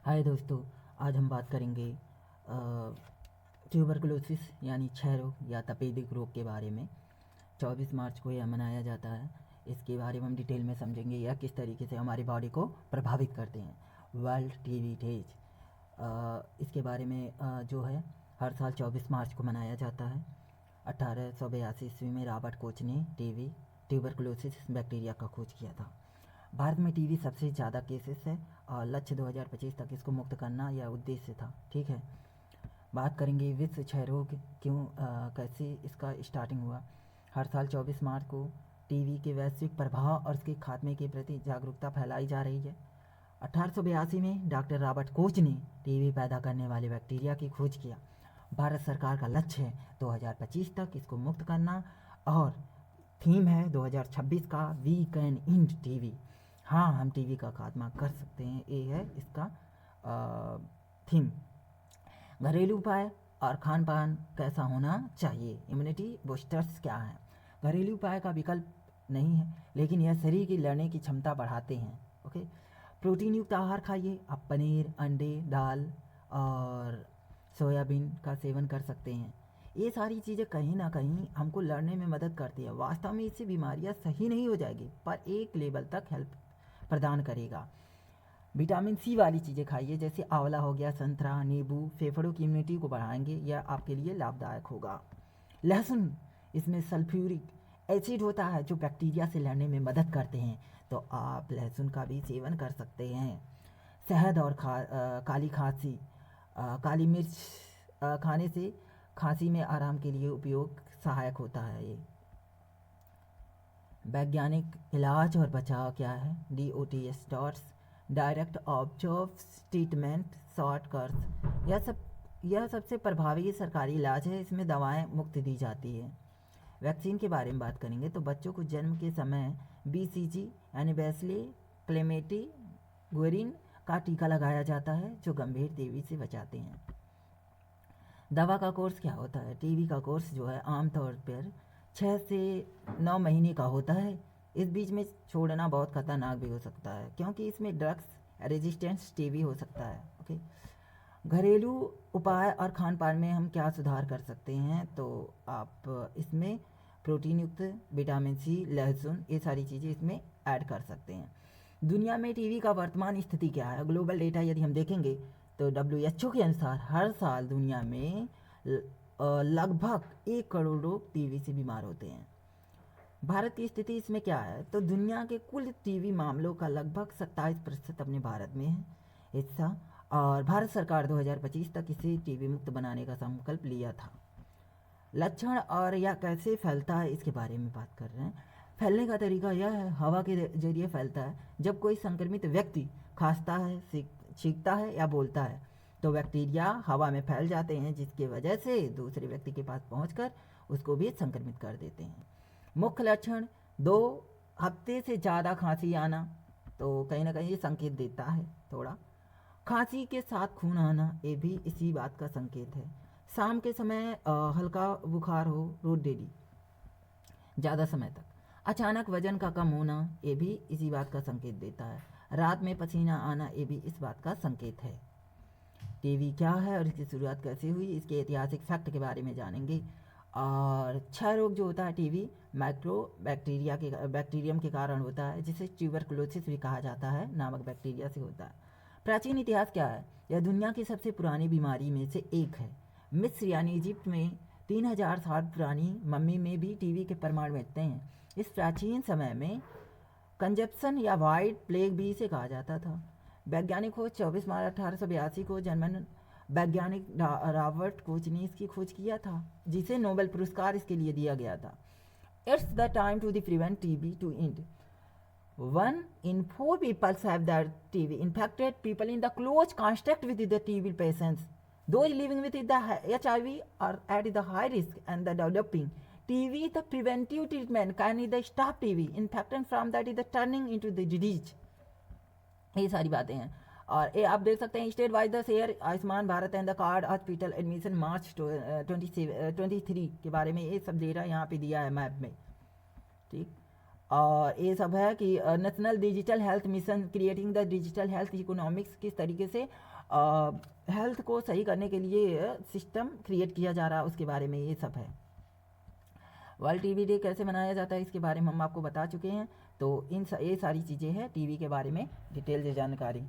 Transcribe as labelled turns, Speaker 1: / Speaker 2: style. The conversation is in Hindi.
Speaker 1: हाय दोस्तों, आज हम बात करेंगे ट्यूबरकुलोसिस यानी क्षय रोग या तपेदिक रोग के बारे में। 24 मार्च को यह मनाया जाता है। इसके बारे में हम डिटेल में समझेंगे यह किस तरीके से हमारी बॉडी को प्रभावित करते हैं। वर्ल्ड टीबी डेज इसके बारे में जो है हर साल 24 मार्च को मनाया जाता है। 1882 ईस्वी में रॉबर्ट कोच ने ट्यूबरकुलोसिस बैक्टीरिया का खोज किया था। भारत में टीबी सबसे ज़्यादा केसेस है और लक्ष्य 2025 तक इसको मुक्त करना यह उद्देश्य था। ठीक है, बात करेंगे विश्व क्षय रोग क्यों कैसे इसका स्टार्टिंग हुआ। हर साल 24 मार्च को टीबी के वैश्विक प्रभाव और उसके खात्मे के प्रति जागरूकता फैलाई जा रही है। 1882 में डॉक्टर रॉबर्ट कोच ने टीबी पैदा करने वाले बैक्टीरिया की खोज किया। भारत सरकार का लक्ष्य है 2025 तक इसको मुक्त करना और थीम है 2026 का वी कैन इंड टीबी। हाँ, हम टीबी का खात्मा कर सकते हैं, ये है इसका थीम। घरेलू उपाय और खान पान कैसा होना चाहिए। इम्यूनिटी बूस्टर्स क्या हैं। घरेलू उपाय का विकल्प नहीं है, लेकिन यह शरीर की लड़ने की क्षमता बढ़ाते हैं। ओके, प्रोटीन युक्त आहार खाइए। आप पनीर, अंडे, दाल और सोयाबीन का सेवन कर सकते हैं। ये सारी चीज़ें कहीं ना कहीं हमको लड़ने में मदद करती है। वास्तव में इससे बीमारियां सही नहीं हो जाएगी, पर एक लेवल तक हेल्प प्रदान करेगा। विटामिन सी वाली चीज़ें खाइए, जैसे आंवला हो गया, संतरा, नींबू फेफड़ों की इम्यूनिटी को बढ़ाएंगे, यह आपके लिए लाभदायक होगा। लहसुन, इसमें सल्फ्यूरिक एसिड होता है जो बैक्टीरिया से लड़ने में मदद करते हैं, तो आप लहसुन का भी सेवन कर सकते हैं। शहद और काली खांसी, काली मिर्च खाने से खांसी में आराम के लिए उपयोग सहायक होता है। ये वैज्ञानिक इलाज और बचाव क्या है। DOTS dots, direct observe treatment short course, यह सबसे प्रभावी सरकारी इलाज है। इसमें दवाएं मुफ्त दी जाती है। वैक्सीन के बारे में बात करेंगे तो बच्चों को जन्म के समय BCG यानी बैसिली क्लेमेटी गुएरिन का टीका लगाया जाता है, जो गंभीर टीबी से बचाते हैं। दवा का कोर्स क्या होता है। टीबी का कोर्स जो है आमतौर पर 6 से 9 महीने का होता है। इस बीच में छोड़ना बहुत खतरनाक भी हो सकता है, क्योंकि इसमें ड्रग्स रेजिस्टेंस टीबी हो सकता है। ओके, घरेलू उपाय और खान पान में हम क्या सुधार कर सकते हैं, तो आप इसमें प्रोटीन युक्त, विटामिन सी, लहसुन, ये सारी चीज़ें इसमें ऐड कर सकते हैं। दुनिया में टीबी का वर्तमान स्थिति क्या है। ग्लोबल डेटा यदि हम देखेंगे तो WHO के अनुसार हर साल दुनिया में लगभग 1 करोड़ लोग टीबी से बीमार होते हैं। भारत की स्थिति इसमें क्या है, तो दुनिया के कुल टीबी मामलों का लगभग 27% अपने भारत में है हिस्सा, और भारत सरकार 2025 तक इसे टीबी मुक्त बनाने का संकल्प लिया था। लक्षण और यह कैसे फैलता है, इसके बारे में बात कर रहे हैं। फैलने का तरीका यह है, हवा के जरिए फैलता है। जब कोई संक्रमित व्यक्ति खांसता है, छींकता है या बोलता है, तो बैक्टीरिया हवा में फैल जाते हैं, जिसकी वजह से दूसरे व्यक्ति के पास पहुंचकर उसको भी संक्रमित कर देते हैं। मुख्य लक्षण, 2 हफ्ते से ज़्यादा खांसी आना, तो कहीं ना कहीं ये संकेत देता है थोड़ा। खांसी के साथ खून आना, ये भी इसी बात का संकेत है। शाम के समय हल्का बुखार हो रोज डेली ज़्यादा समय तक। अचानक वजन का कम होना, ये भी इसी बात का संकेत देता है। रात में पसीना आना, ये भी इस बात का संकेत है। टीबी क्या है और इसकी शुरुआत कैसे हुई, इसके ऐतिहासिक फैक्ट के बारे में जानेंगे। और क्षय रोग जो होता है टीबी माइक्रो बैक्टीरियम के कारण होता है, जिसे ट्यूबरकुलोसिस भी कहा जाता है, नामक बैक्टीरिया से होता है। प्राचीन इतिहास क्या है। यह दुनिया की सबसे पुरानी बीमारी में से एक है। मिस्र यानी इजिप्ट में 3000 साल पुरानी मम्मी में भी टीबी के प्रमाण मिलते हैं। इस प्राचीन समय में कंजप्शन या वाइट प्लेग भी इसे कहा जाता था। वैज्ञानिक खोज 24 मार्च 1882 को जर्मन वैज्ञानिक रॉबर्ट कोच ने इसकी खोज किया था, जिसे नोबेल पुरस्कार इसके लिए दिया गया था। It's the time to prevent TB to end. 1 in 4 people have that TB. Infected people in the close contact with the TB patients. Those living with the HIV are at the high risk and the developing TB. The preventive treatment can either stop TB infection from that is the turning into the disease. ये सारी बातें हैं। और ये आप देख सकते हैं, state wise the share Ayushman Bharat and the card hospital admission March 23 के बारे में ये सब दे रहा है, यहाँ पे दिया है मैप में। ठीक, और ये सब है कि national digital health mission creating the digital health economics, किस तरीके से हेल्थ को सही करने के लिए सिस्टम क्रिएट किया जा रहा है उसके बारे में ये सब है। वर्ल्ड टीबी डे कैसे मनाया जाता है इसके बारे में हम आपको बता चुके हैं। तो ये सारी चीज़ें हैं टीबी के बारे में डिटेल से जानकारी।